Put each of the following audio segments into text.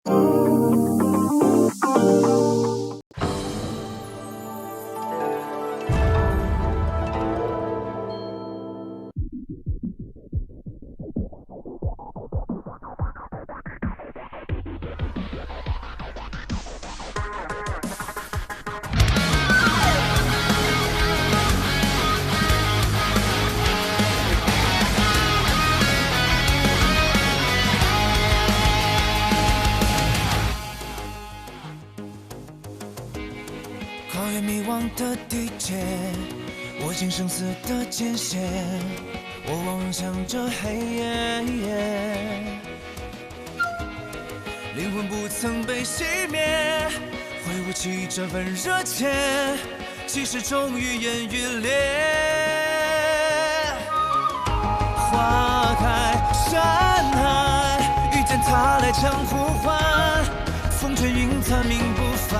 跨越迷惘的地界，握紧生死的界限，我望向这黑夜，灵魂不曾被熄灭，挥舞起这份热切，即使终于烟雨裂。花开山海，遇见他来将呼唤，风吹云残命不凡。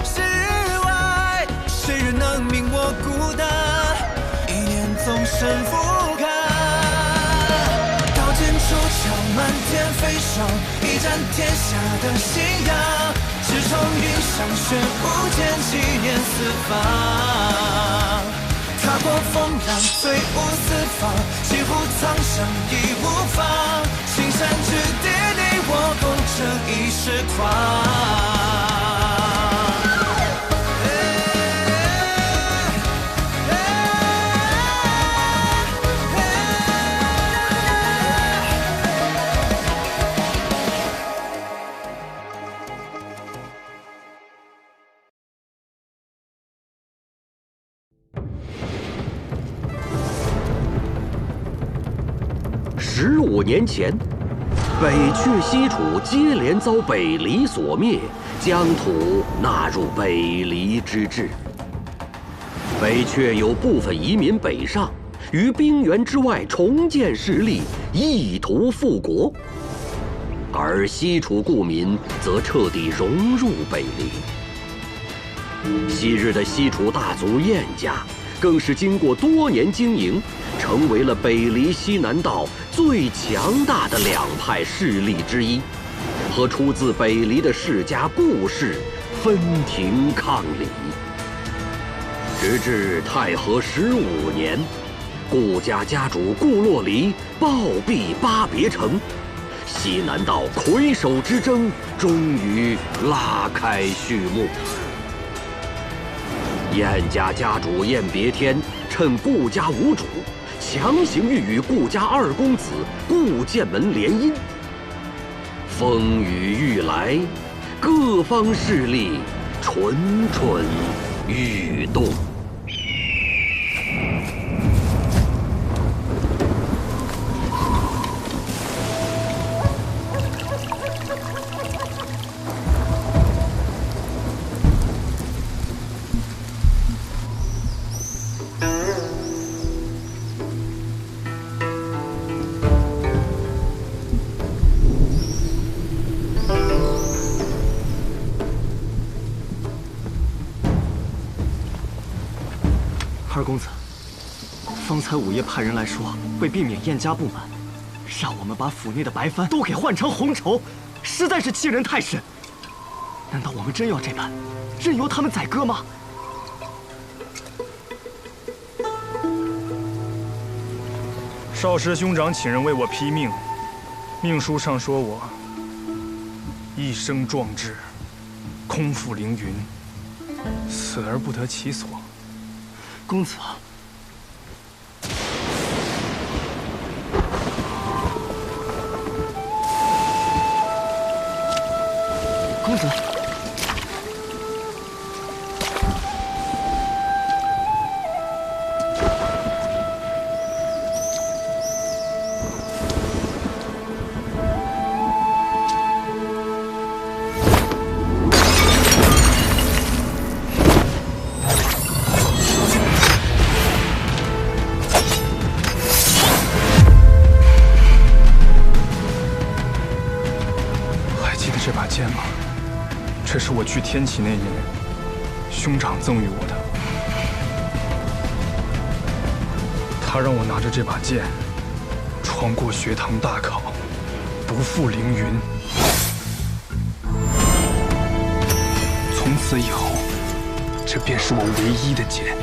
世外，谁人能明我孤单？一念纵身俯瞰，刀剑出鞘，漫天飞霜，一战天下的信仰。直冲云上，血舞剑气焰四方。踏过风浪，醉舞四方，几乎苍生义无妨。青山之巅，你我共这一世狂。15年前，北阙西楚接连遭北黎所灭，疆土纳入北黎之治。北阙有部分移民北上，于冰原之外重建势力，意图复国；而西楚故民则彻底融入北黎。昔日的西楚大族燕家，更是经过多年经营，成为了北黎西南道最强大的两派势力之一，和出自北黎的世家顾氏分庭抗礼。直至太和15年，顾家家主顾洛离暴毙巴别城，西南道魁首之争终于拉开序幕。燕家家主燕别天趁顾家无主，强行欲与顾家二公子顾剑门联姻。风雨欲来，各方势力蠢蠢欲动。二公子，方才午夜派人来说，为避免燕家不满，让我们把府内的白帆都给换成红绸，实在是欺人太甚。难道我们真要这般，任由他们宰割吗？少师兄长请人为我批命，命书上说我一生壮志，空负凌云，死而不得其所。公子，公子，这把剑吗？这是我去天启那年，兄长赠予我的。他让我拿着这把剑，闯闯过学堂大考，不负凌云。从此以后，这便是我唯一的剑。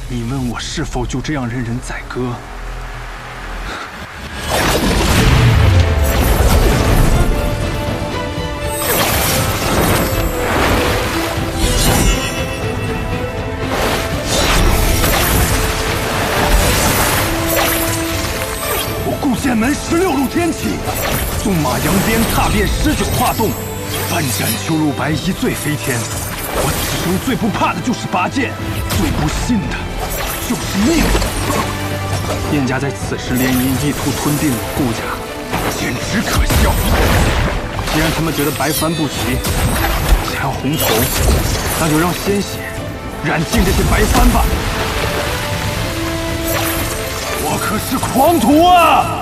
你问我是否就这样任人宰割？剑门16路天启，纵马扬鞭，踏遍19化洞，翻斩秋露白衣醉飞天。我此生最不怕的就是拔剑，最不信的就是命。燕家在此时联姻，意图吞并我顾家，简直可笑。既然他们觉得白帆不齐，想要红绸，那就让鲜血染尽这些白帆吧。我可是狂徒啊！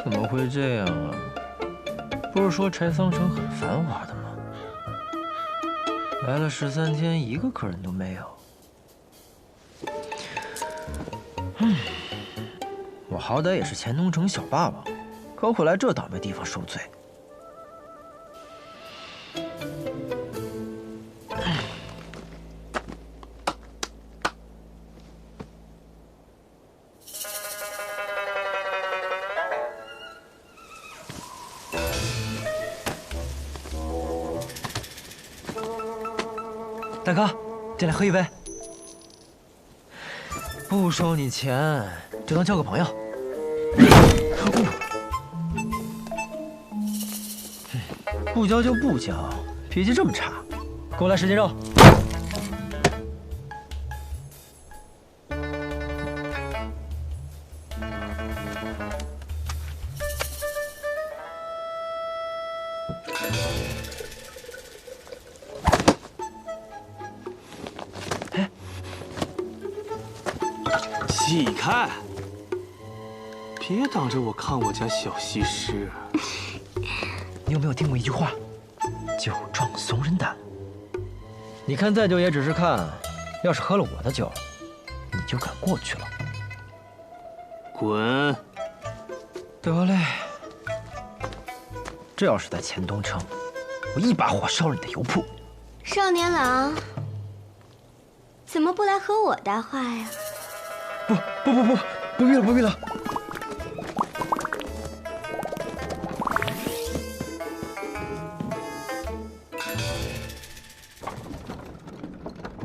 怎么会这样啊？不是说柴桑城很繁华的吗？来了13天，一个客人都没有。我好歹也是钱东城小霸王，可会来这倒霉地方受罪。大哥，进来喝一杯。不收你钱，就当交个朋友。不交就不交，脾气这么差，给我来10斤肉。起开！别挡着我看我家小西施。你有没有听过一句话？酒壮怂人胆。你看再酒也只是看，要是喝了我的酒，你就敢过去了。滚！得嘞。这要是在钱东城，我一把火烧了你的油铺。少年郎，怎么不来和我搭话呀？不必了，不必了。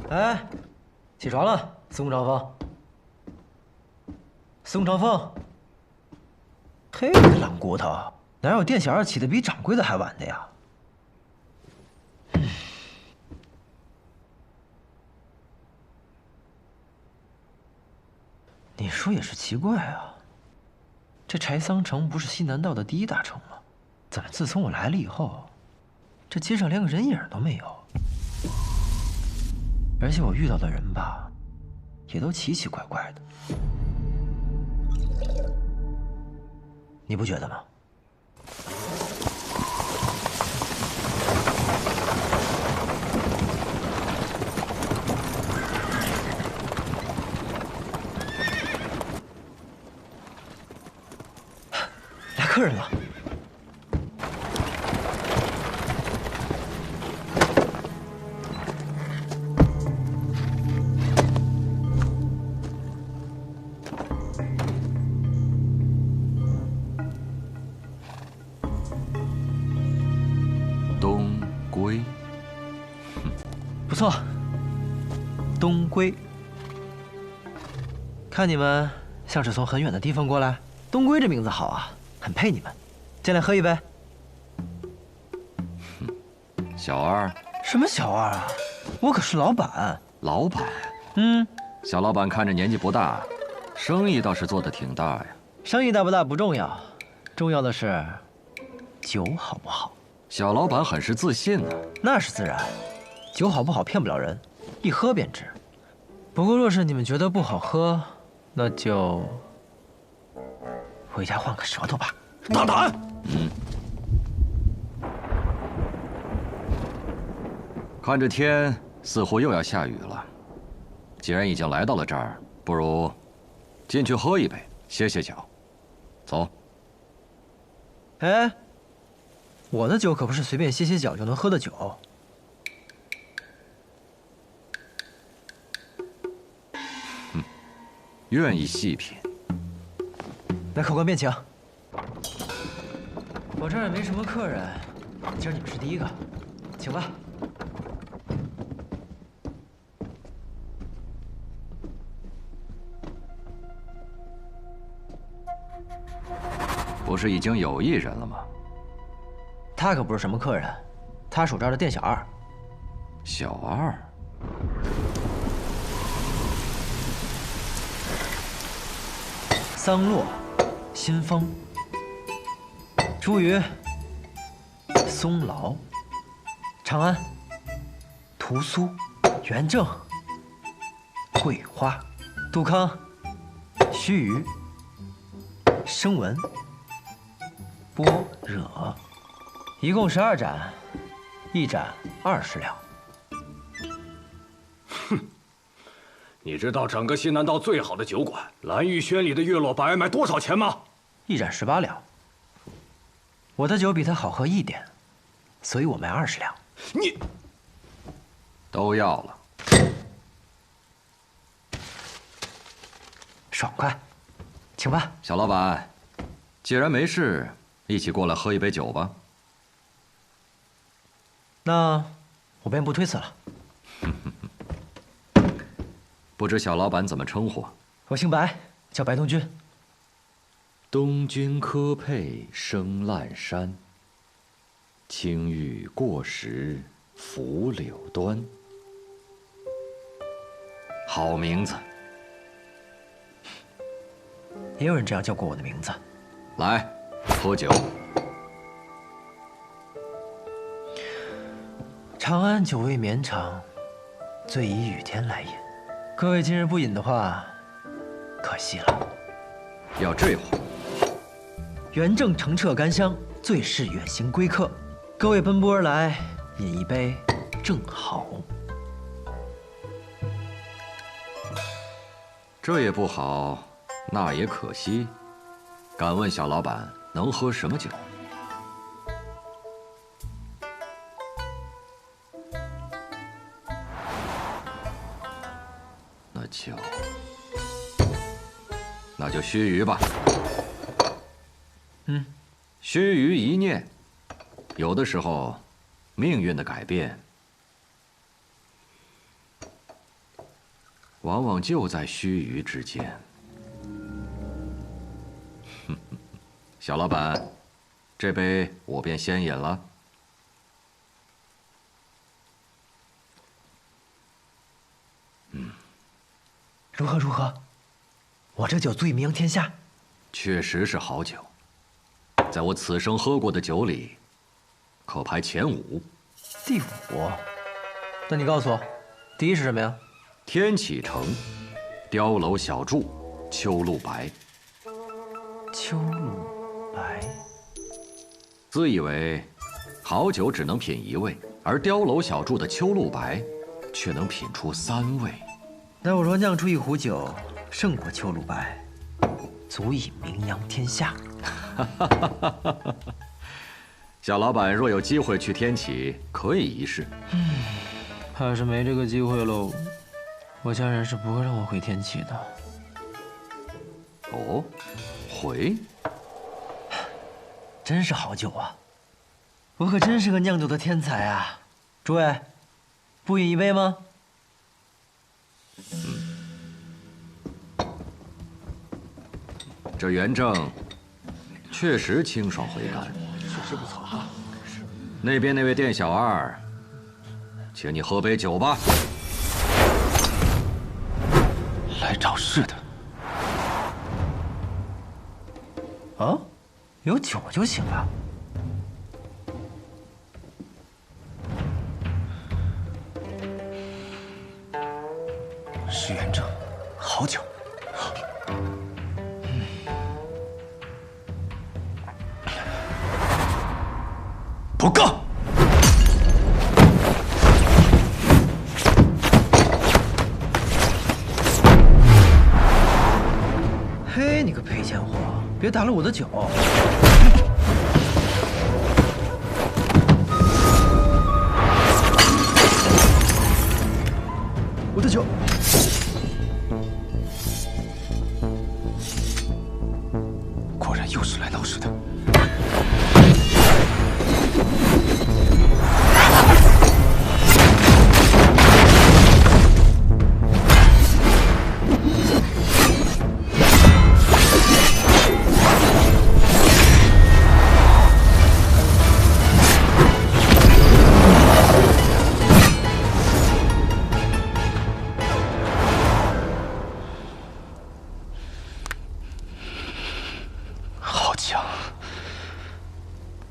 哎，起床了，宋长风。宋长风，嘿，你个懒骨头，哪有店小二起得比掌柜的还晚的呀？你说也是奇怪啊，这柴桑城不是西南道的第1大城吗？怎么自从我来了以后，这街上连个人影都没有？而且我遇到的人吧，也都奇奇怪怪的，你不觉得吗？来客人了。错，东归。看你们像是从很远的地方过来，东归这名字好啊，很配你们。进来喝一杯。小二？什么小二啊？我可是老板。老板？小老板看着年纪不大，生意倒是做得挺大呀。生意大不大不重要，重要的是酒好不好。小老板很是自信呢。那是自然，酒好不好骗不了人，一喝便知。不过若是你们觉得不好喝，那就回家换个舌头吧。大胆！看这天似乎又要下雨了，既然已经来到了这儿，不如进去喝一杯，歇歇脚。走。哎，我的酒可不是随便歇歇脚就能喝的酒。愿意细品。来，客官便请。我这儿也没什么客人，今儿你们是第一个，请吧。不是已经有一人了吗？他可不是什么客人，他属这儿的店小二。小二。桑洛、新风、茱萸、松劳、长安、屠苏、元正、桂花、杜康、须臾、生文、般若，一共12盏，一盏20两。你知道整个西南道最好的酒馆蓝玉轩里的月落白卖多少钱吗？一盏18两。我的酒比它好喝一点，所以我卖20两。你都要了，爽快，请吧。小老板，既然没事，一起过来喝一杯酒吧。那我便不推辞了。不知小老板怎么称呼？我姓白，叫白东君。东君科佩生烂山，青玉过时拂柳端。好名字。也有人这样叫过我的名字。来，喝酒。长安久未绵长，醉以雨天来饮。各位今日不饮的话，可惜了。要这话。元正澄澈甘香，最是远行归客。各位奔波而来，饮一杯正好。这也不好，那也可惜。敢问小老板能喝什么酒？那就须臾吧。须臾一念，有的时候，命运的改变，往往就在须臾之间。小老板，这杯我便先饮了。如何如何？我这酒足以名扬天下。确实是好酒，在我此生喝过的酒里，可排前5。第5？那你告诉我，第1是什么呀？天启城，碉楼小筑，秋露白。秋露白。自以为好酒只能品1味，而碉楼小筑的秋露白，却能品出3味。那我若酿出一壶酒，胜过秋露白，足以名扬天下。小老板若有机会去天启，可以一试。怕是没这个机会喽。我家人是不会让我回天启的。哦，回？真是好酒啊！我可真是个酿酒的天才啊！诸位，不饮一杯吗？这元正确实清爽回甘，确实不错啊。那边那位店小二，请你喝杯酒吧。来找事的。啊，有酒就行了。是元正，好酒。不够。嘿，你个赔钱货，别打了我的酒！我的酒！果然又是来闹事的。好强！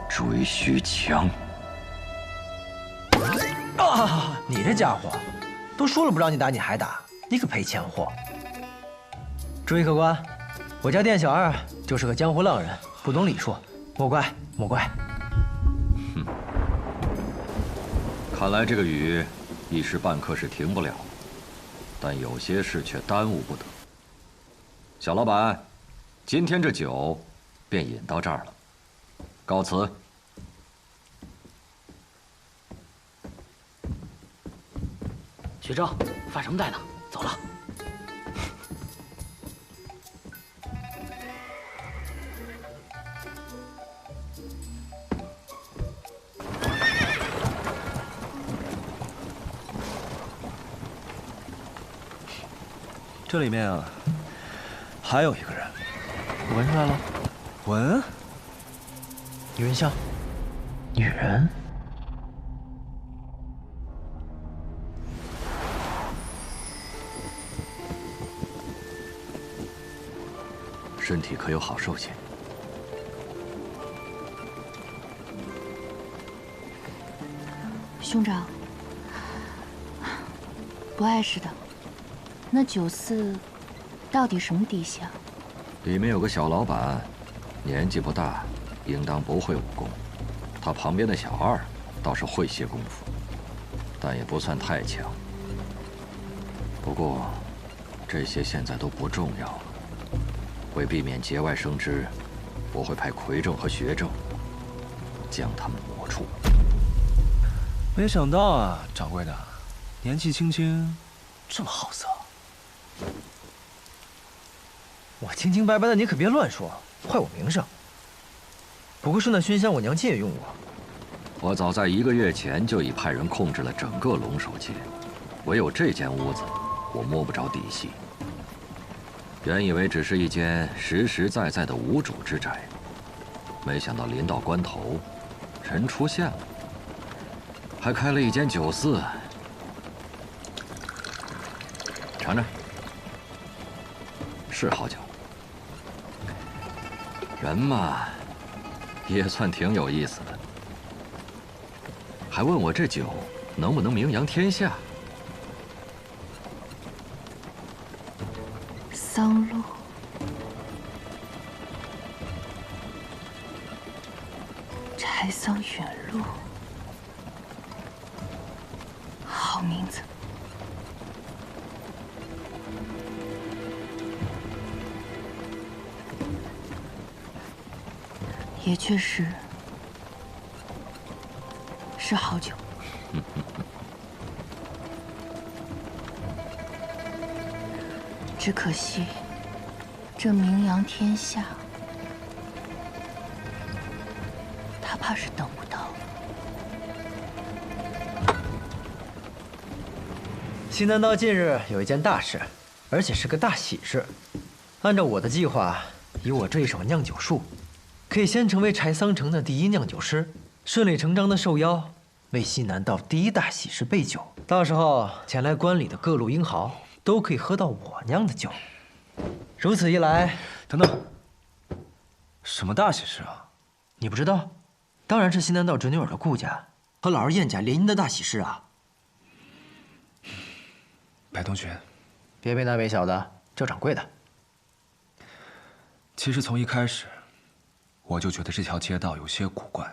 追虚强。啊！你这家伙，都说了不让你打，你还打，你个赔钱货！注意客官，我家店小二就是个江湖浪人，不懂礼数，莫怪莫怪。看来这个雨一时半刻是停不了，但有些事却耽误不得。小老板，今天这酒便饮到这儿了，告辞。学正，发什么呆呢？走了。这里面啊，还有一个人，我闻出来了，闻，女人香，女人。身体可有好受些？兄长，不碍事的。那酒肆到底什么底细啊？里面有个小老板，年纪不大，应当不会武功。他旁边的小二倒是会些功夫，但也不算太强。不过，这些现在都不重要了。为避免节外生枝，我会派魁正和学正将他们抹除。没想到啊，掌柜的，年纪轻轻，这么好色。我清清白白的，你可别乱说，坏我名声。不过说那熏香，我娘亲也用过。我早在1个月前就已派人控制了整个龙首街，唯有这间屋子，我摸不着底细。原以为只是一间实实在在的无主之宅，没想到临到关头，人出现了，还开了一间酒肆。尝尝，是好酒。人嘛，也算挺有意思的。还问我这酒能不能名扬天下？桑露，柴桑远路，好名字。也确实是好酒。只可惜，这名扬天下，他怕是等不到。西南道近日有一件大事，而且是个大喜事。按照我的计划，以我这一手酿酒术，可以先成为柴桑城的第一酿酒师，顺理成章的受邀为西南道第一大喜事备酒。到时候前来观礼的各路英豪都可以喝到我酿的酒。如此一来，等等，什么大喜事啊？你不知道？当然是西南道侄女儿的顾家和老儿燕家联姻的大喜事啊！白同学，别为大为小的，叫掌柜的。其实从一开始，我就觉得这条街道有些古怪。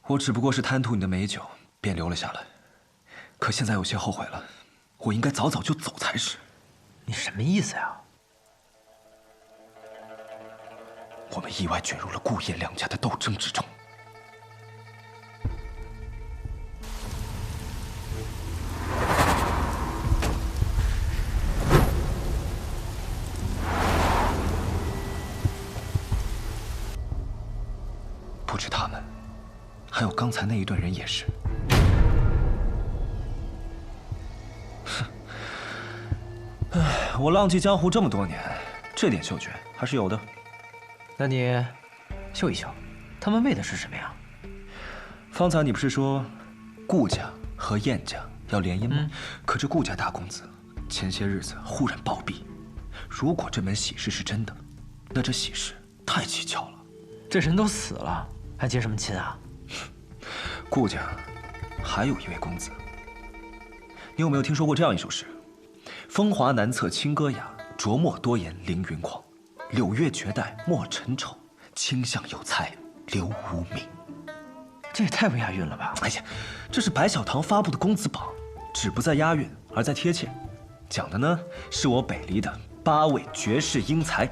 我只不过是贪图你的美酒，便留了下来。可现在有些后悔了，我应该早早就走才是。你什么意思呀？我们意外卷入了顾燕两家的斗争之中。不止他们，还有刚才那一队人也是。哼，唉，我浪迹江湖这么多年，这点嗅觉还是有的。那你秀一秀，他们为的是什么呀？方才你不是说顾家和燕家要联姻吗？可这顾家大公子前些日子忽然暴毙，如果这门喜事是真的，那这喜事太蹊跷了。这人都死了，还结什么亲啊？顾家还有一位公子，你有没有听说过这样一首诗？风华难测清歌雅，琢墨多言凌云狂。柳月绝代莫尘愁，清香有才留无名。这也太不押韵了吧！哎呀，这是白小堂发布的公子榜，只不在押韵，而在贴切。讲的呢，是我北离的8位绝世英才：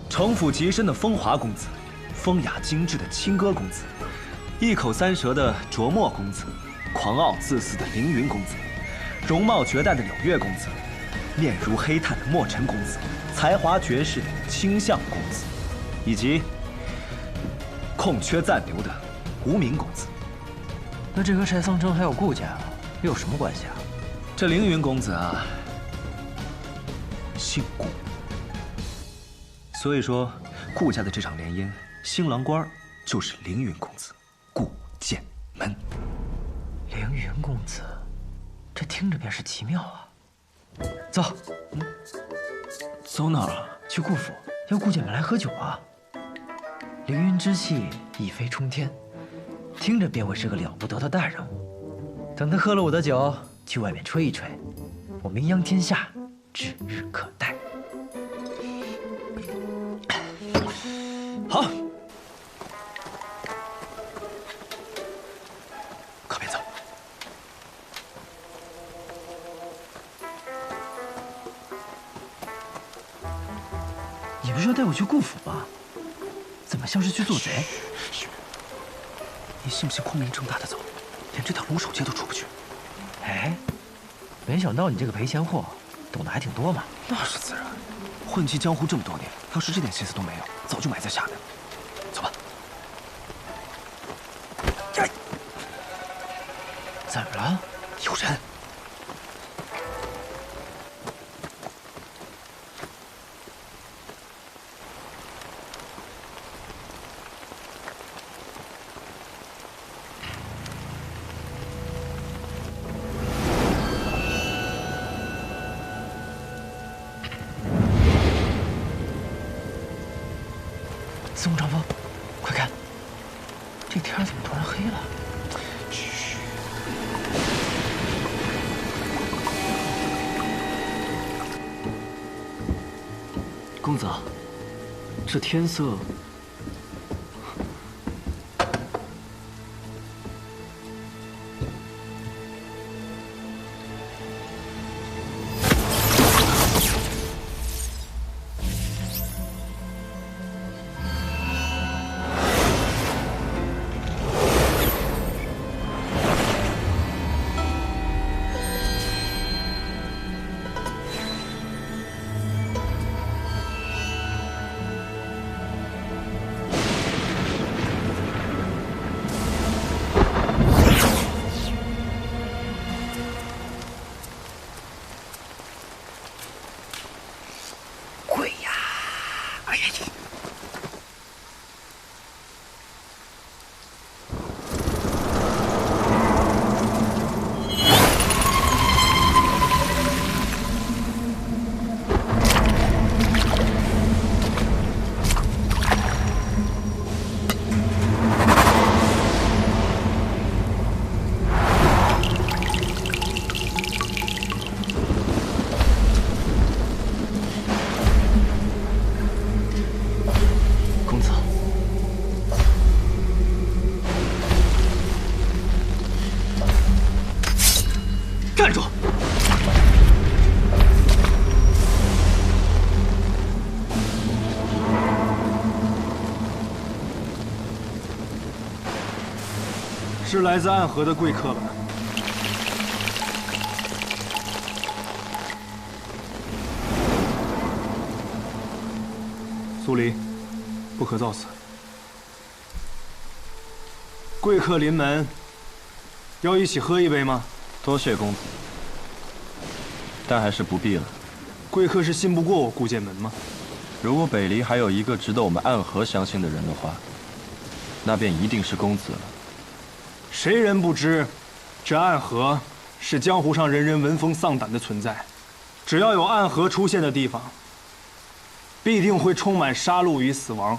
城府极深的风华公子，风雅精致的清歌公子，一口三舌的琢墨公子，狂傲自私的凌云公子，容貌绝代的柳月公子，面如黑炭的墨尘公子，才华绝世的清相公子，以及空缺暂留的无名公子。那这和柴桑城还有顾家又有什么关系啊？这凌云公子啊，姓顾，所以说顾家的这场联姻，新郎官就是凌云公子顾剑门。凌云公子，这听着便是奇妙啊！走，走哪儿啊？去顾府，要顾剑门来喝酒啊！凌云之气一飞冲天，听着便会是个了不得的大人物。等他喝了我的酒，去外面吹一吹，我名扬天下，指日可待。好，可别走。你不是要带我去顾府吗？怎么像是去做贼？你信不信光明正大的走，连这条龙首街都出不去？哎，没想到你这个赔钱货懂得还挺多嘛。那是自然，混迹江湖这么多年，要是这点心思都没有，早就埋在下面了。走吧。哎，怎么了？有人。司空长风，快看，这天怎么突然黑了？嘘。公子，这天色……是来自暗河的贵客吧？苏黎，不可造次。贵客临门，要一起喝一杯吗？多谢公子，但还是不必了。贵客是信不过我顾剑门吗？如果北离还有一个值得我们暗河相信的人的话，那便一定是公子了。谁人不知，这暗河是江湖上人人闻风丧胆的存在。只要有暗河出现的地方，必定会充满杀戮与死亡。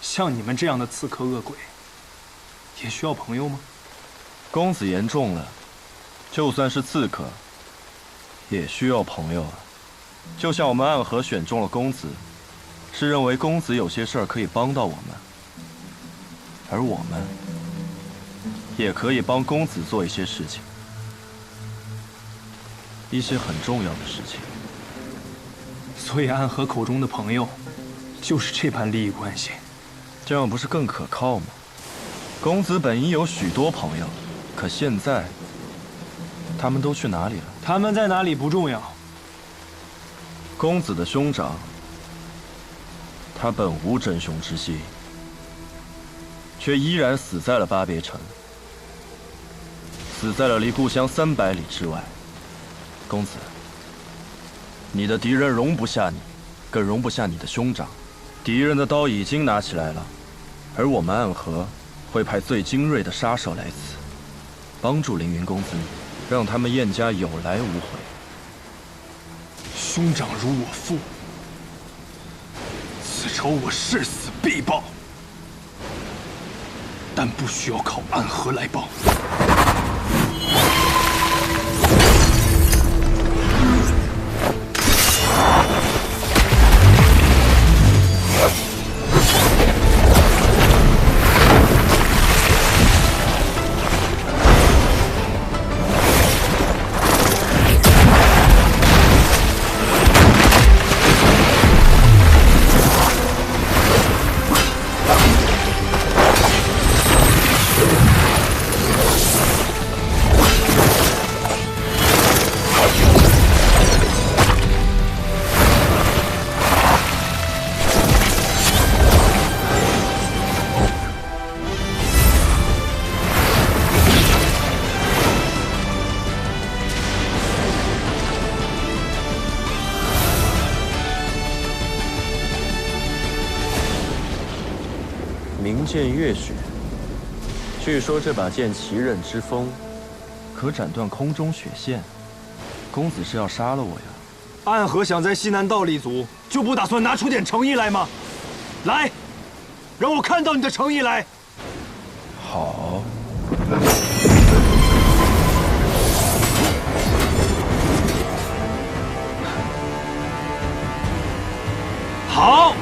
像你们这样的刺客恶鬼，也需要朋友吗？公子言重了，就算是刺客，也需要朋友啊。就像我们暗河选中了公子，是认为公子有些事儿可以帮到我们，而我们也可以帮公子做一些事情，一些很重要的事情。所以暗河口中的朋友，就是这般利益关系。这样不是更可靠吗？公子本应有许多朋友，可现在他们都去哪里了？他们在哪里不重要。公子的兄长，他本无真凶之心，却依然死在了巴别城，死在了离故乡300里之外。公子，你的敌人容不下你，更容不下你的兄长。敌人的刀已经拿起来了，而我们暗河会派最精锐的杀手来此，帮助凌云公子你，让他们燕家有来无回。兄长如我父，此仇我誓死必报，但不需要靠暗河来报。明剑月雪，据说这把剑奇刃之锋，可斩断空中雪线。公子是要杀了我呀？暗河想在西南道立足，就不打算拿出点诚意来吗？来，让我看到你的诚意来。好。好。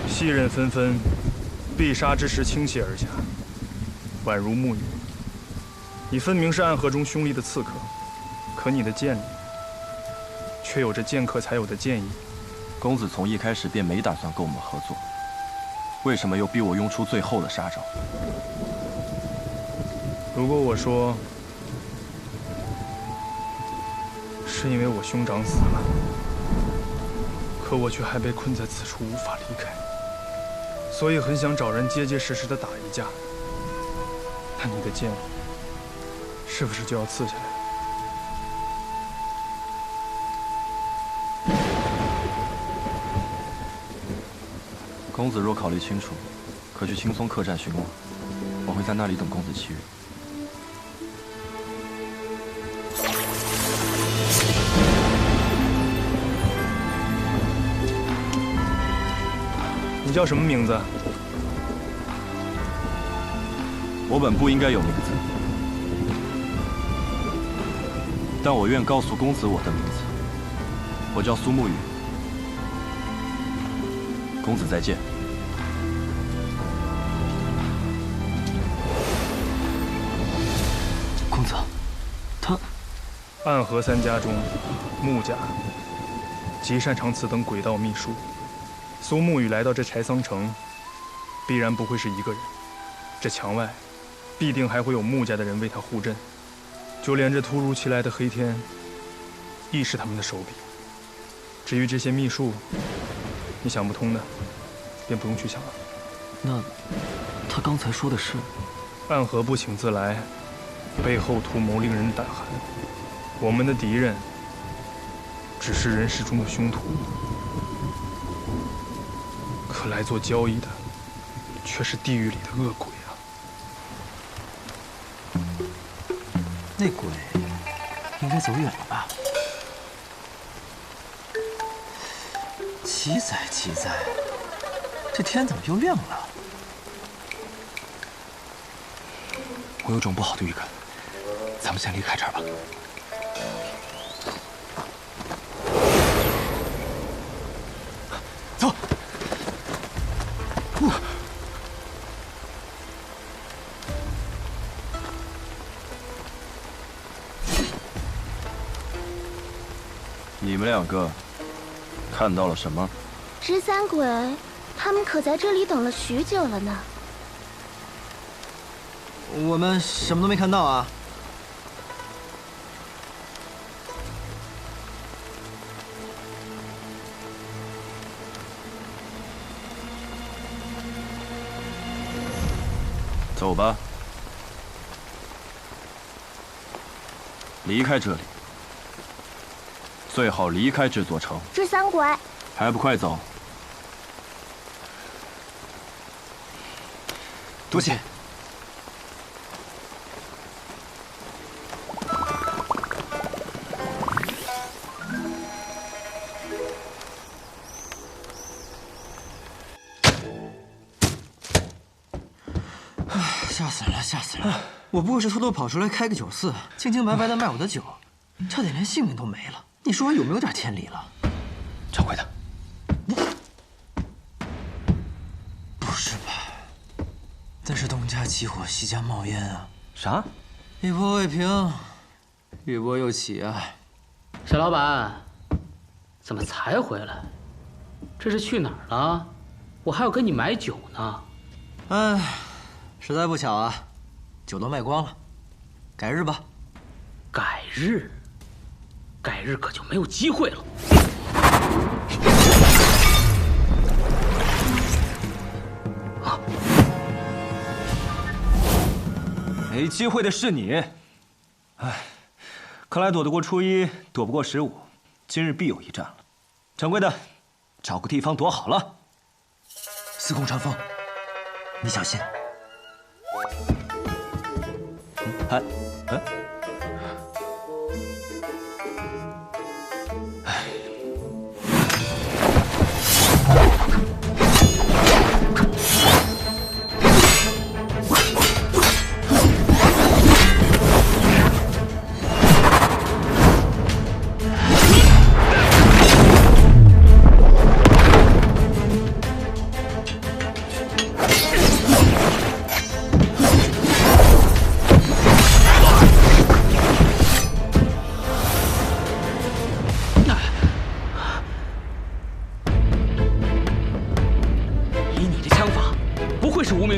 细刃纷纷，必杀之时倾泻而下，宛如木雨。你分明是暗河中凶厉的刺客，可你的剑里却有着剑客才有的剑意。公子从一开始便没打算跟我们合作，为什么又逼我用出最后的杀招？如果我说是因为我兄长死了，可我却还被困在此处无法离开，所以很想找人结结实实的打一架，那你的剑是不是就要刺下来了？公子若考虑清楚，可去青松客栈询问，我会在那里等公子7日。你叫什么名字？我本不应该有名字，但我愿告诉公子我的名字。我叫苏沐雨。公子再见。公子，他暗河3家中，穆家极擅长此等诡道秘术。苏沐雨来到这柴桑城，必然不会是一个人。这墙外，必定还会有穆家的人为他护阵。就连这突如其来的黑天，亦是他们的手笔。至于这些秘术，你想不通的，便不用去想了。那他刚才说的是？暗河不请自来，背后图谋令人胆寒。我们的敌人，只是人世中的凶徒。可来做交易的，却是地狱里的恶鬼啊！那鬼应该走远了吧？奇哉奇哉，这天怎么又亮了？我有种不好的预感，咱们先离开这儿吧。走。你们两个看到了什么？十三鬼，他们可在这里等了许久了呢。我们什么都没看到啊。走吧，离开这里，最好离开这座城。十三鬼，还不快走！多谢。吓死人了，吓死人了！我不过是偷偷跑出来开个酒肆，清清白白的卖我的酒，差点连性命都没了。你说我有没有点天理了？掌柜的，不是吧？那是东家起火，西家冒烟啊！啥？一波未平，一波又起啊！小老板，怎么才回来？这是去哪儿了？我还要跟你买酒呢。哎。实在不巧啊，酒都卖光了，改日吧。改日？改日可就没有机会了。啊！没机会的是你。哎，看来躲得过初一，躲不过15，今日必有一战了。掌柜的，找个地方躲好了。司空传风，你小心。哎，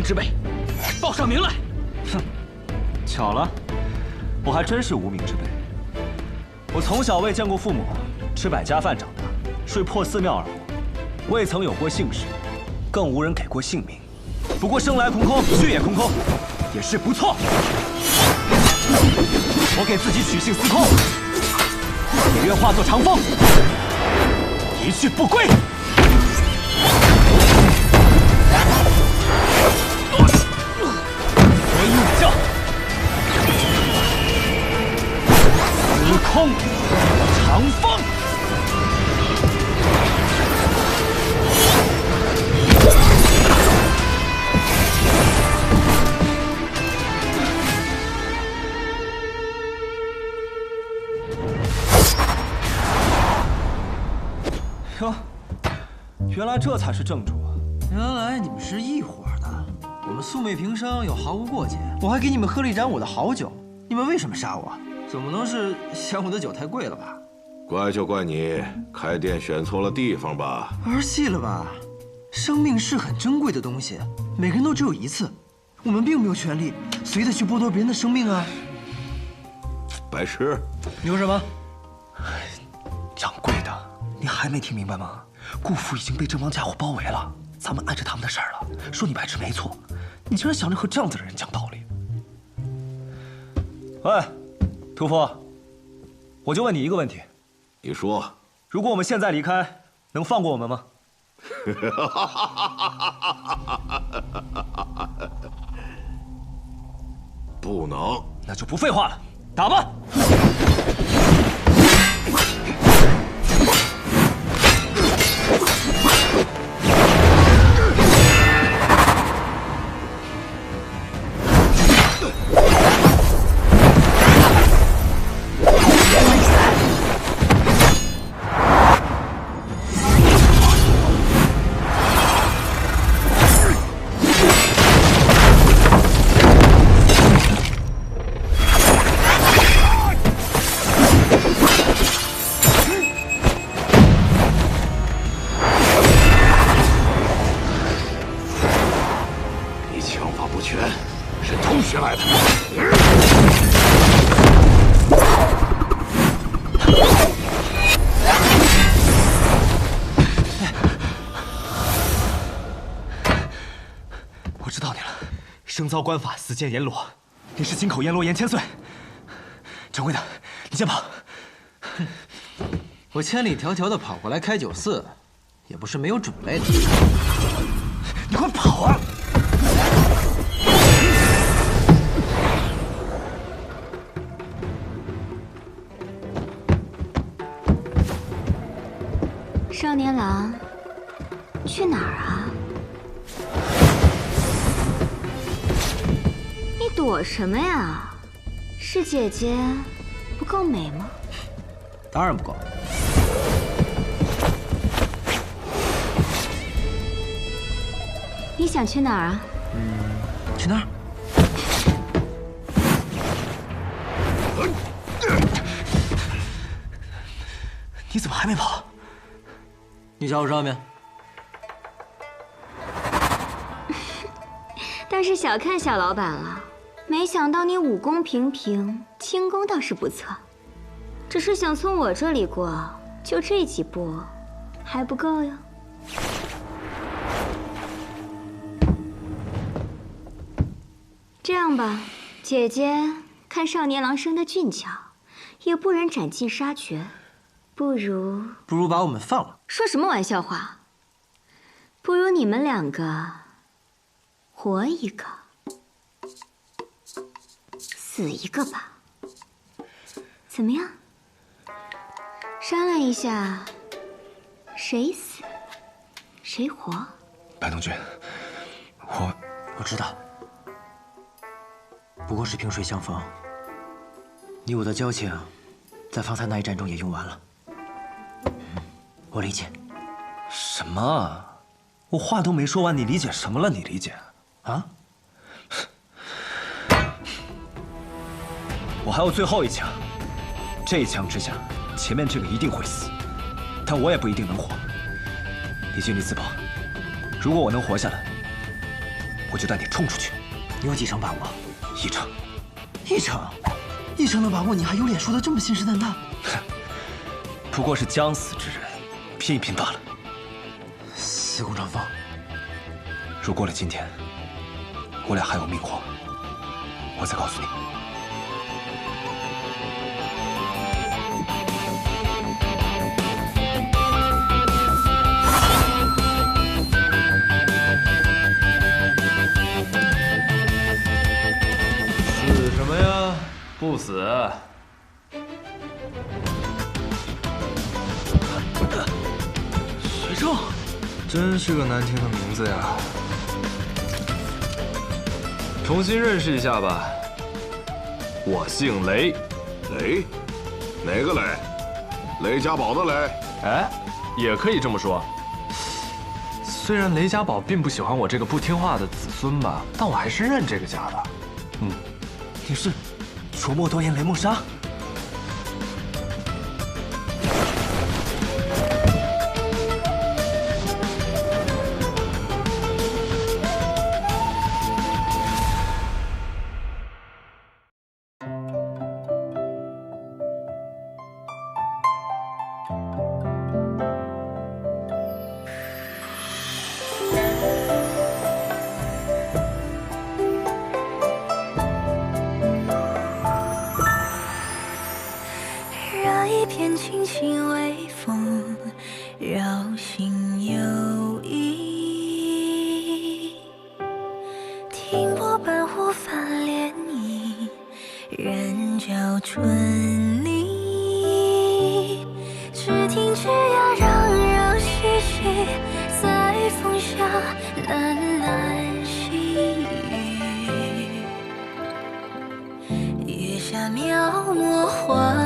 之辈，报上名来。哼，巧了，我还真是无名之辈。我从小未见过父母，吃百家饭长大，睡破寺庙而活，未曾有过姓氏，更无人给过姓名。不过生来空空，去也空空，也是不错。我给自己取姓司空，也愿化作长风，一去不归。我应叫司空长风。哟，原来这才是正主啊！原来你们是一伙的。我们素昧平生，又毫无过节，我还给你们喝了一盏我的好酒，你们为什么杀我？总不能是嫌我的酒太贵了吧？怪就怪你开店选错了地方吧？玩戏了吧？生命是很珍贵的东西，每个人都只有一次，我们并没有权利随意的去剥夺别人的生命啊！白痴！你说什么？掌柜的，你还没听明白吗？顾府已经被这帮家伙包围了，咱们碍着他们的事儿了。说你白痴没错，你竟然想着和这样子的人讲道理。喂，屠夫，我就问你一个问题，你说，如果我们现在离开，能放过我们吗？不能。那就不废话了，打吧！生遭官法，死见阎罗。你是金口阎罗严千岁。掌柜的，你先跑。我千里迢迢的跑过来开酒肆，也不是没有准备的。你快跑啊！少年郎，去哪儿啊？你躲什么呀？是姐姐不够美吗？当然不够。你想去哪儿啊？去那儿。你怎么还没跑？你找我上面。倒是小看小老板了，没想到你武功平平，轻功倒是不错。只是想从我这里过，就这几步，还不够哟。这样吧，姐姐看少年郎生得俊俏，也不忍斩尽杀绝，不如把我们放了。说什么玩笑话？不如你们两个活一个，死一个吧。怎么样？商量一下，谁死谁活？白东君，我知道，不过是萍水相逢。你我的交情，在方才那一战中也用完了。我理解。什么？我话都没说完，你理解什么了？你理解？啊？我还有最后一枪，这一枪之下，前面这个一定会死，但我也不一定能活。以军力自保，如果我能活下来，我就带你冲出去。你有几成把握？1成。1成的把握，你还有脸说的这么信誓旦旦？哼，不过是将死之人，拼一拼罢了。司空长风，若过了今天，我俩还有命活，我再告诉你。死什么呀？不死。学正，真是个难听的名字呀。重新认识一下吧，我姓雷。雷？哪个雷？雷家宝的雷？哎，也可以这么说。虽然雷家宝并不喜欢我这个不听话的子孙吧，但我还是认这个家的。你是琢磨多言雷梦莎？轻轻微风绕心游弋，听波半湖泛涟漪，人教春泥。只听枝桠攘攘嬉戏，在风下喃喃细语。月下描摹花